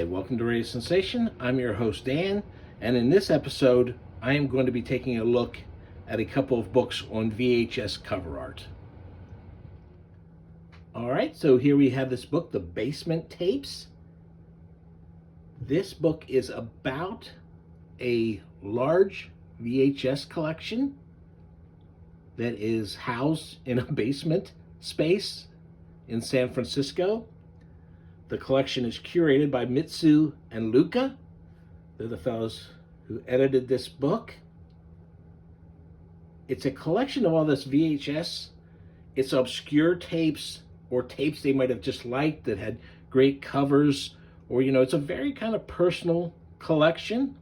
Hi, welcome to Radio Sensation. I'm your host, Dan, and in this episode, I am going to be taking a look at a couple of books on VHS cover art. All right, so here we have this book, The Basement Tapes. This book is about a large VHS collection that is housed in a basement space in San Francisco. The collection is curated by Mitsu and Luca. They're the fellows who edited this book. It's a collection of all this VHS. It's obscure tapes or tapes they might have just liked that had great covers, or, it's a very kind of personal collection.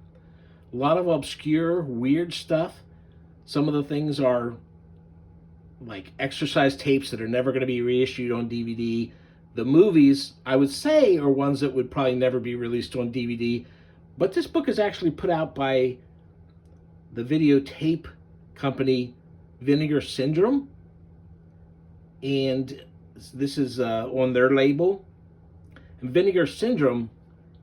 A lot of obscure, weird stuff. Some of the things are like exercise tapes that are never going to be reissued on DVD. The movies, I would say, are ones that would probably never be released on DVD. But this book is actually put out by the videotape company Vinegar Syndrome. And this is on their label. And Vinegar Syndrome,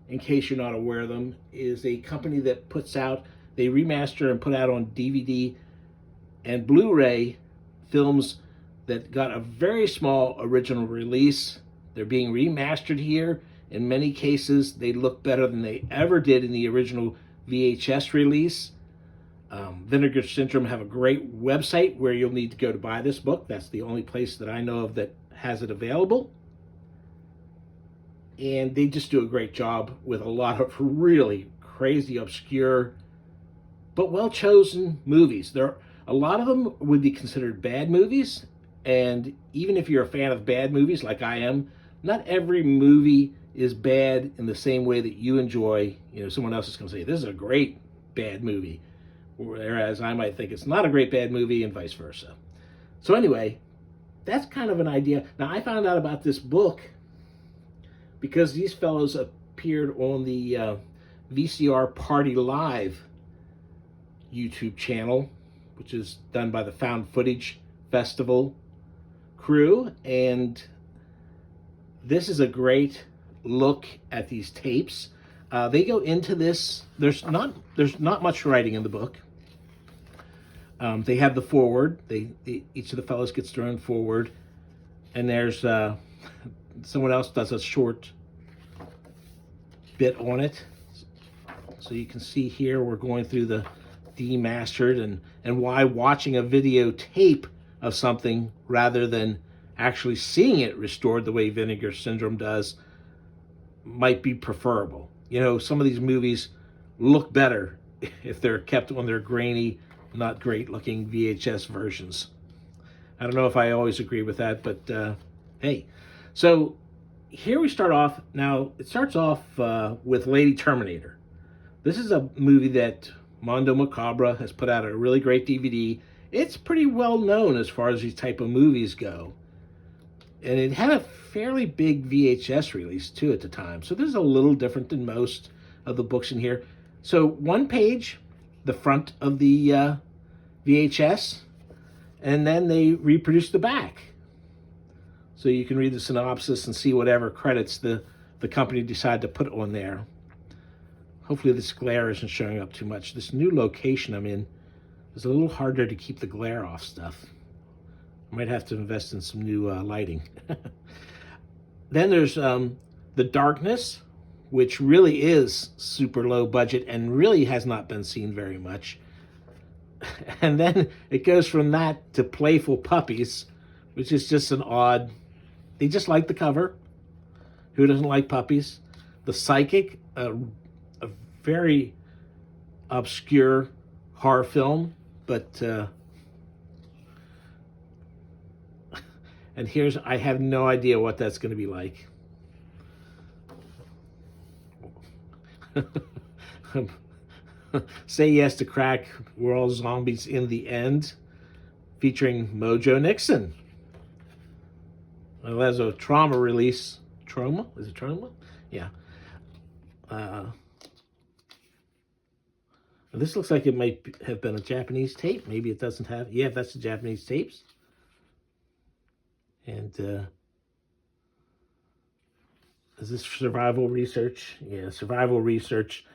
in case you're not aware of them, is a company that puts out, they remaster and put out on DVD and Blu-ray films that got a very small original release. They're being remastered here. In many cases, they look better than they ever did in the original VHS release. Vinegar Syndrome have a great website where you'll need to go to buy this book. That's the only place that I know of that has it available. And they just do a great job with a lot of really crazy, obscure, but well-chosen movies. A lot of them would be considered bad movies. And even if you're a fan of bad movies like I am, not every movie is bad in the same way that you enjoy. Someone else is going to say, this is a great bad movie, whereas I might think it's not a great bad movie, and vice versa. So anyway, that's kind of an idea. Now, I found out about this book because these fellows appeared on the VCR Party Live YouTube channel, which is done by the Found Footage Festival crew, and this is a great look at these tapes. They go into this. There's not much writing in the book. They have the foreword. Each of the fellows gets their own foreword, and there's someone else does a short bit on it. So you can see here we're going through the demastered and why watching a videotape of something rather than actually seeing it restored the way Vinegar Syndrome does might be preferable. Some of these movies look better if they're kept on their grainy, not great looking VHS versions. I don't know if I always agree with that, but hey. So here we start off. Now, it starts off with Lady Terminator. This is a movie that Mondo Macabra has put out a really great DVD. It's pretty well known as far as these type of movies go. And it had a fairly big VHS release, too, at the time. So this is a little different than most of the books in here. So one page, the front of the VHS, and then they reproduce the back. So you can read the synopsis and see whatever credits the company decided to put on there. Hopefully this glare isn't showing up too much. This new location I'm in is a little harder to keep the glare off stuff. I might have to invest in some new lighting. Then there's The Darkness, which really is super low budget and really has not been seen very much. And then it goes from that to Playful Puppies, which is just an odd... They just like the cover. Who doesn't like puppies? The Psychic, a very obscure horror film, but... And I have no idea what that's going to be like. Say Yes to Crack, We're All Zombies in the End, featuring Mojo Nixon. Well, that's a Trauma release. Trauma? Is it Trauma? Yeah. This looks like it might have been a Japanese tape. Maybe it doesn't have... Yeah, that's the Japanese tapes. And Is this survival research? Yeah, survival research,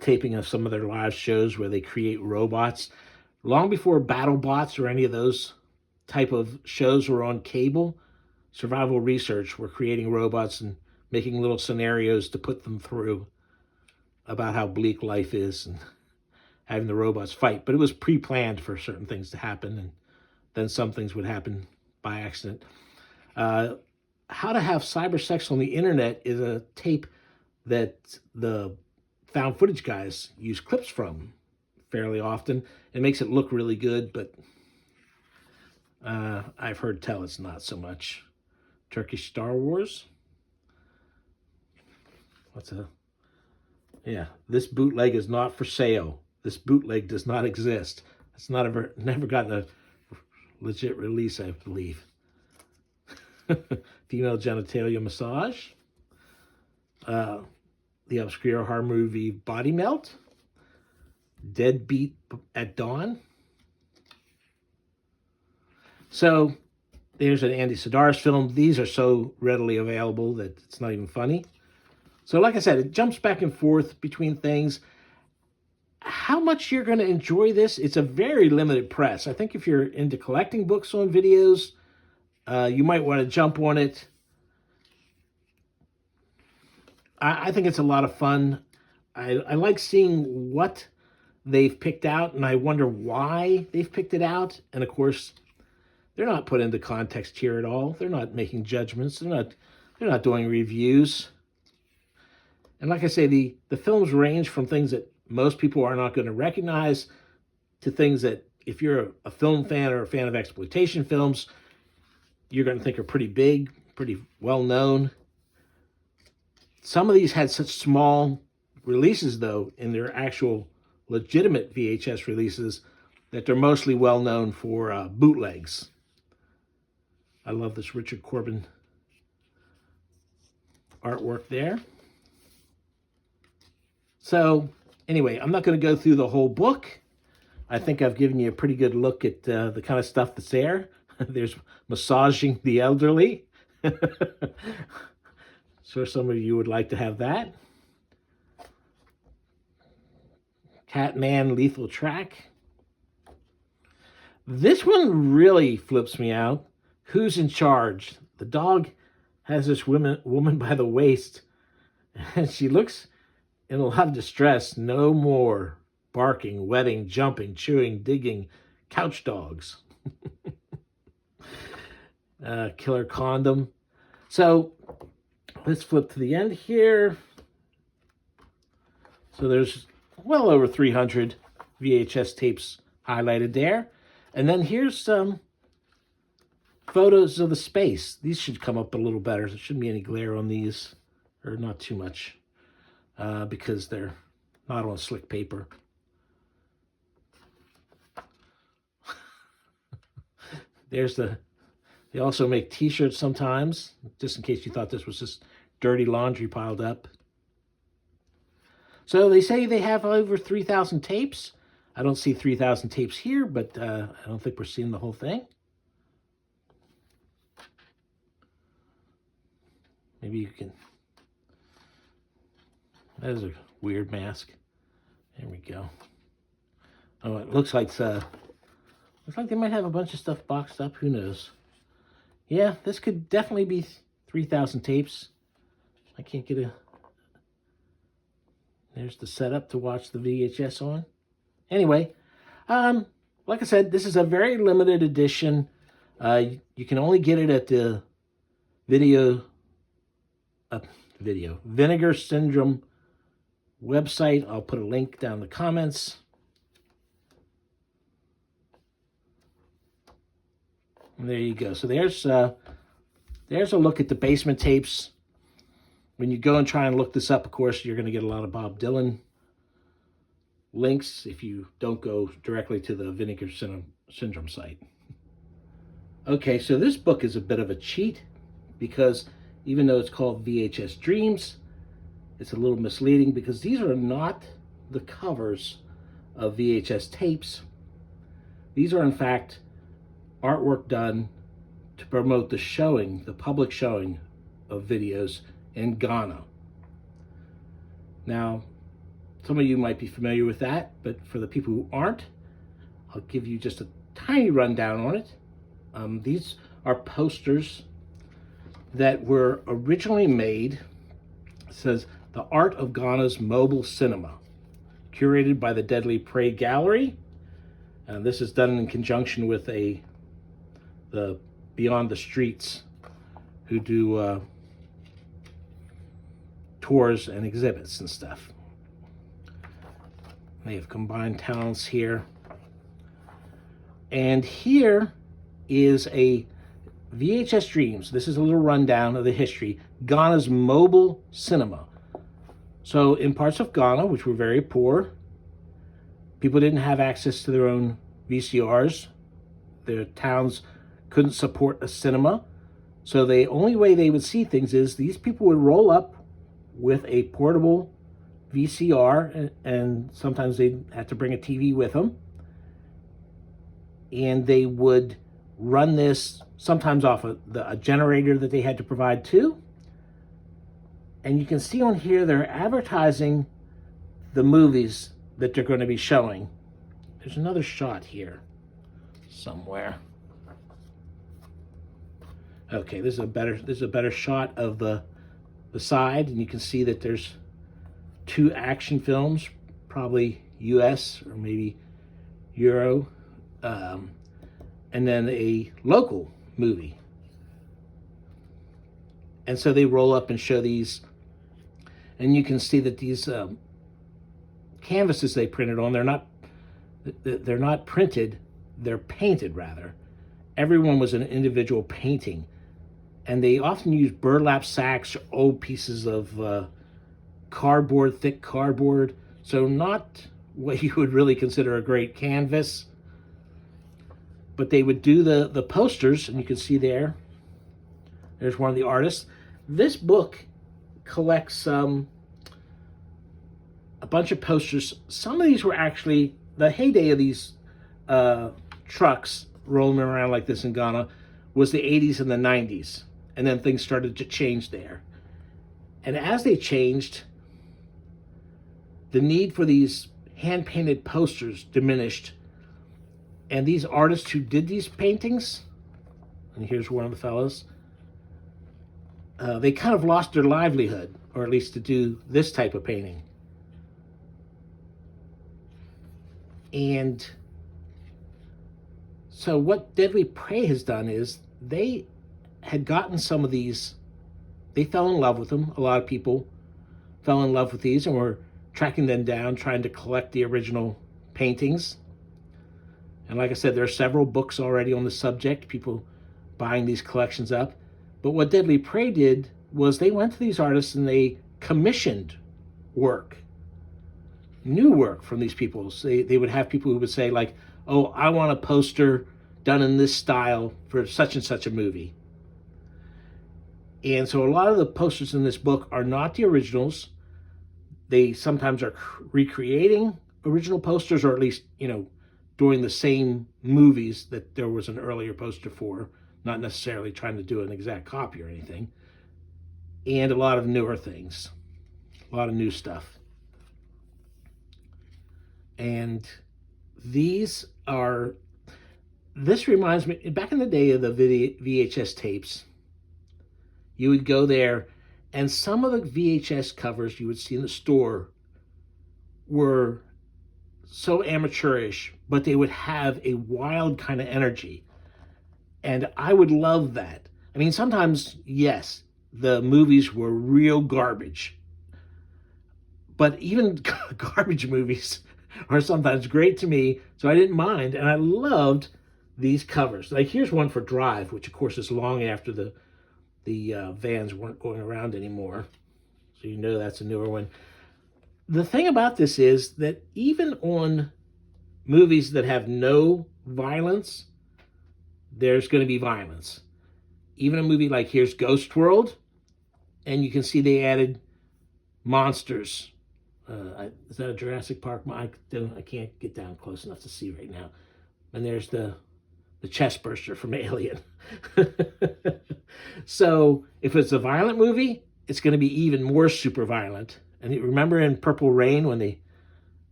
taping of some of their live shows where they create robots. Long before BattleBots or any of those type of shows were on cable, survival research were creating robots and making little scenarios to put them through about how bleak life is and having the robots fight. But it was pre-planned for certain things to happen, and then some things would happen by accident. How to Have Cyber Sex on the Internet is a tape that the found footage guys use clips from fairly often. It makes it look really good, but I've heard tell it's not so much. Turkish Star Wars. Yeah, this bootleg is not for sale. This bootleg does not exist. It's never gotten a legit release, I believe. Female genitalia massage. The obscure horror movie Body Melt. Deadbeat at Dawn. So there's an Andy Sidaris film. These are so readily available that it's not even funny. So like I said, it jumps back and forth between things. How much you're going to enjoy this, it's a very limited press. I think if you're into collecting books on videos, you might want to jump on it. I think it's a lot of fun. I like seeing what they've picked out, and I wonder why they've picked it out. And of course, they're not put into context here at all. They're not making judgments. They're not doing reviews. And like I say, the films range from things that most people are not going to recognize to things that if you're a film fan or a fan of exploitation films, you're going to think are pretty big, pretty well known. Some of these had such small releases, though, in their actual legitimate VHS releases, that they're mostly well known for bootlegs. I love this Richard Corbin artwork there. So anyway, I'm not going to go through the whole book. I think I've given you a pretty good look at the kind of stuff that's there. There's massaging the elderly. Sure some of you would like to have that. Catman Lethal Track. This one really flips me out. Who's in charge? The dog has this woman by the waist, and she looks in a lot of distress. No more barking, wetting, jumping, chewing, digging, couch dogs. Killer condom. So let's flip to the end here. So there's well over 300 VHS tapes highlighted there. And then here's some photos of the space. These should come up a little better. There shouldn't be any glare on these, or not too much, because they're not on slick paper. They also make t-shirts sometimes, just in case you thought this was just dirty laundry piled up. So they say they have over 3,000 tapes. I don't see 3,000 tapes here, but I don't think we're seeing the whole thing. Maybe you can... That is a weird mask. There we go. Oh, it looks like they might have a bunch of stuff boxed up. Who knows? Yeah, this could definitely be 3,000 tapes. I can't get a... There's the setup to watch the VHS on. Anyway, like I said, this is a very limited edition. You can only get it at the Vinegar Syndrome website. I'll put a link down in the comments. And there you go. So there's a look at the basement tapes. When you go and try and look this up, of course, you're going to get a lot of Bob Dylan links if you don't go directly to the Vinegar Syndrome site. Okay, so this book is a bit of a cheat because even though it's called VHS Dreams, it's a little misleading because these are not the covers of VHS tapes. These are, in fact, artwork done to promote the public showing of videos in Ghana. Now, some of you might be familiar with that, but for the people who aren't, I'll give you just a tiny rundown on it. These are posters that were originally made. It says, "The Art of Ghana's Mobile Cinema," curated by the Deadly Prey Gallery. And this is done in conjunction with the Beyond the Streets, who do tours and exhibits and stuff. They have combined talents here. And here is a VHS Dreams. This is a little rundown of the history. Ghana's mobile cinema. So in parts of Ghana, which were very poor, people didn't have access to their own VCRs. Their towns couldn't support a cinema. So the only way they would see things is these people would roll up with a portable VCR, and sometimes they had to bring a TV with them. And they would run this sometimes off of a generator that they had to provide too. And you can see on here they're advertising the movies that they're going to be showing. There's another shot here somewhere. Okay, this is a better shot of the side, and you can see that there's 2 action films, probably US or maybe Euro, and then a local movie. And so they roll up and show these, and you can see that these canvases they printed on, they're not printed, they're painted rather. Everyone was an individual painting, and they often use burlap sacks or old pieces of cardboard, thick cardboard, so not what you would really consider a great canvas. But they would do the posters, and you can see there's one of the artists. This book collects a bunch of posters. Some of these were actually, the heyday of these trucks rolling around like this in Ghana was the 80s and the 90s. And then things started to change there. And as they changed, the need for these hand-painted posters diminished. And these artists who did these paintings, and here's one of the fellows, they kind of lost their livelihood, or at least to do this type of painting. And so what Deadly Prey has done is they had gotten some of these, they fell in love with them. A lot of people fell in love with these and were tracking them down, trying to collect the original paintings. And like I said, there are several books already on the subject, people buying these collections up. But what Deadly Prey did was they went to these artists and they commissioned work, new work from these people. So they would have people who would say like, "Oh, I want a poster done in this style for such and such a movie." And so a lot of the posters in this book are not the originals. They sometimes are recreating original posters, or at least, doing the same movies that there was an earlier poster for, not necessarily trying to do an exact copy or anything. And a lot of newer things, a lot of new stuff. And this reminds me, back in the day of the VHS tapes, you would go there, and some of the VHS covers you would see in the store were so amateurish, but they would have a wild kind of energy. And I would love that. I mean, sometimes, yes, the movies were real garbage. But even garbage movies are sometimes great to me, so I didn't mind. And I loved these covers. Like, here's one for Drive, which, of course, is long after the vans weren't going around anymore. So that's a newer one. The thing about this is that even on movies that have no violence, there's going to be violence. Even a movie like, here's Ghost World, and you can see they added monsters. Is that a Jurassic Park? I can't get down close enough to see right now. And there's the chest burster from Alien. So if it's a violent movie, it's going to be even more super violent. And you remember in Purple Rain when they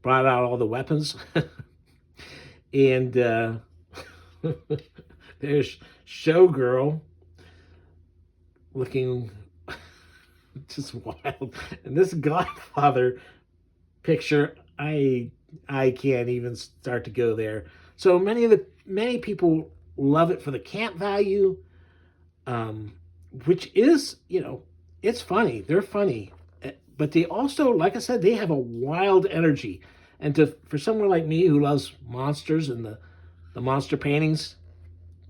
brought out all the weapons? And there's Showgirl looking just wild. And this Godfather picture, I can't even start to go there. So many people love it for the camp value, which is, it's funny. They're funny, but they also, like I said, they have a wild energy. And for someone like me who loves monsters and the monster paintings,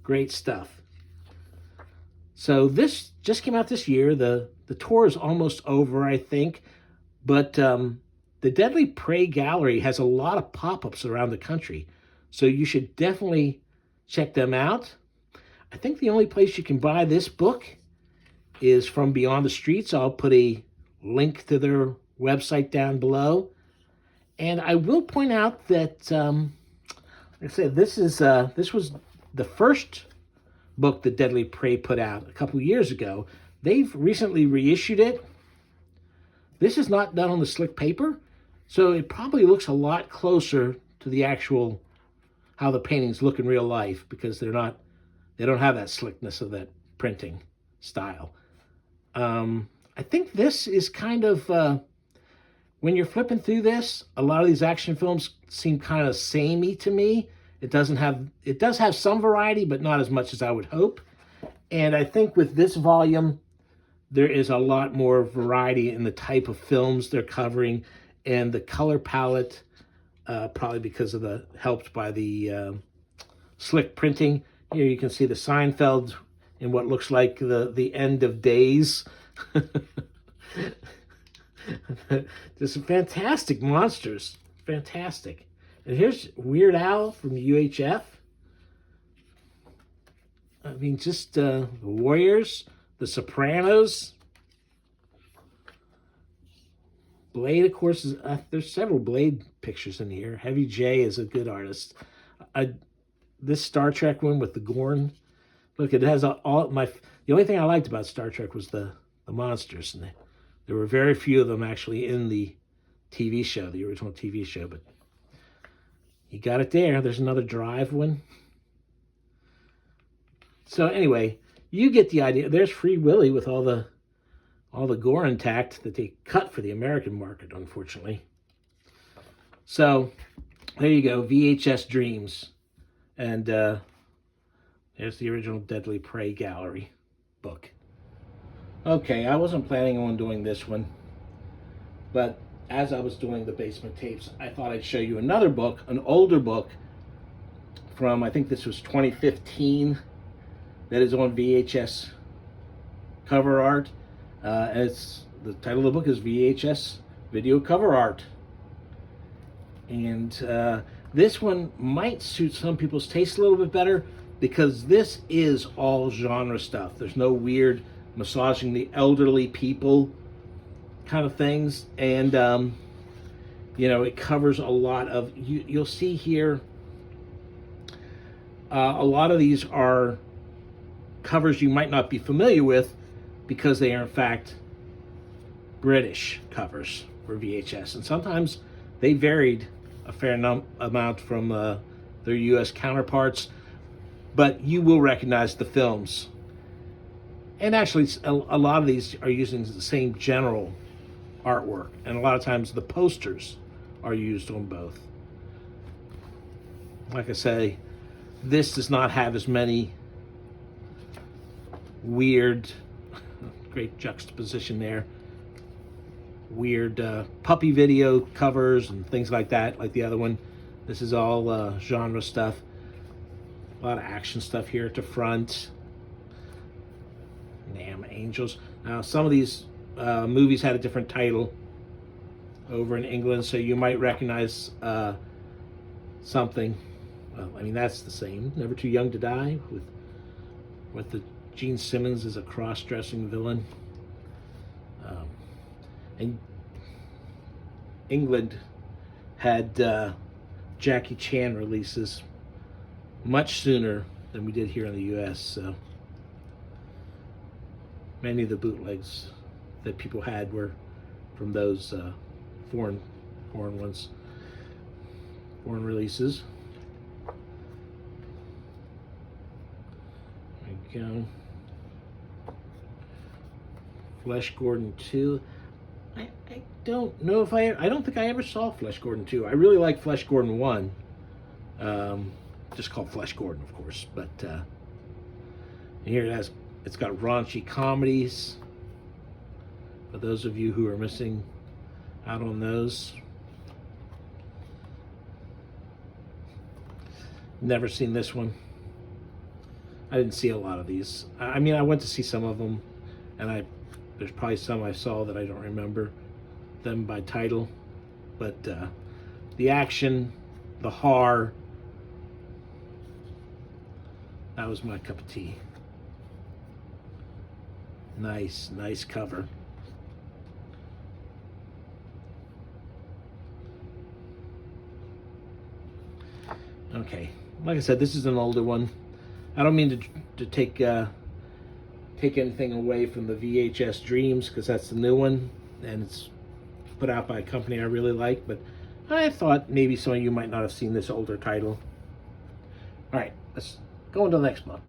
great stuff. So this just came out this year. The tour is almost over, I think, but the Deadly Prey Gallery has a lot of pop-ups around the country, so you should definitely check them out. I think the only place you can buy this book is from Beyond the Streets. I'll put a link to their website down below. And I will point out that, like I said, this was the first book that Deadly Prey put out a couple years ago. They've recently reissued it. This is not done on the slick paper, so it probably looks a lot closer to the actual how the paintings look in real life, because they don't have that slickness of that printing style. I think this is kind of when you're flipping through this, a lot of these action films seem kind of samey to me. It does have some variety, but not as much as I would hope. And I think with this volume, there is a lot more variety in the type of films they're covering and the color palette, probably because of helped by the slick printing. Here you can see the Seinfeld in what looks like the end of days. There's some fantastic monsters. Fantastic. And here's Weird Al from the UHF. I mean, just the Warriors, the Sopranos. Blade, of course, there's several Blade pictures in here. Heavy J is a good artist. This Star Trek one with the Gorn. Look, it has the only thing I liked about Star Trek was the monsters, and there were very few of them actually in the TV show, the original TV show, but you got it there. There's another Drive one. So anyway, you get the idea. There's Free Willy with all the gore intact that they cut for the American market, unfortunately. So there you go, VHS Dreams. And there's the original Deadly Prey Gallery book. Okay, I wasn't planning on doing this one, but as I was doing the basement tapes, I thought I'd show you another book, an older book from, I think this was 2015, that is on VHS cover art. The title of the book is VHS Video Cover Art. And this one might suit some people's taste a little bit better, because this is all genre stuff. There's no weird massaging the elderly people kind of things. And, it covers a lot of, you'll see here, a lot of these are covers you might not be familiar with, because they are in fact British covers for VHS. And sometimes they varied a fair amount from their US counterparts, but you will recognize the films. And actually, a lot of these are using the same general artwork, and a lot of times the posters are used on both. Like I say, this does not have as many weird, great juxtaposition there, weird puppy video covers and things like that, like the other one. This is all genre stuff. A lot of action stuff here at the front. Damn Angels. Now, some of these movies had a different title over in England, so you might recognize something. Well, I mean, that's the same. Never Too Young to Die, with the Gene Simmons as a cross-dressing villain. And England had Jackie Chan releases much sooner than we did here in the U.S., so many of the bootlegs that people had were from those foreign ones, foreign releases. There we go. Flash Gordon 2. I don't know if I don't think I ever saw Flash Gordon 2. I really like Flash Gordon 1. Just called Flash Gordon, of course. But here it's got raunchy comedies. For those of you who are missing out on those. Never seen this one. I didn't see a lot of these. I mean, I went to see some of them, and there's probably some I saw that I don't remember them by title. But the action, the horror, that was my cup of tea. Nice cover. Okay, like I said, this is an older one. I don't mean to take anything away from the VHS Dreams, because that's the new one, and it's put out by a company I really like, but I thought maybe some of you might not have seen this older title. All right, let's go on to the next one.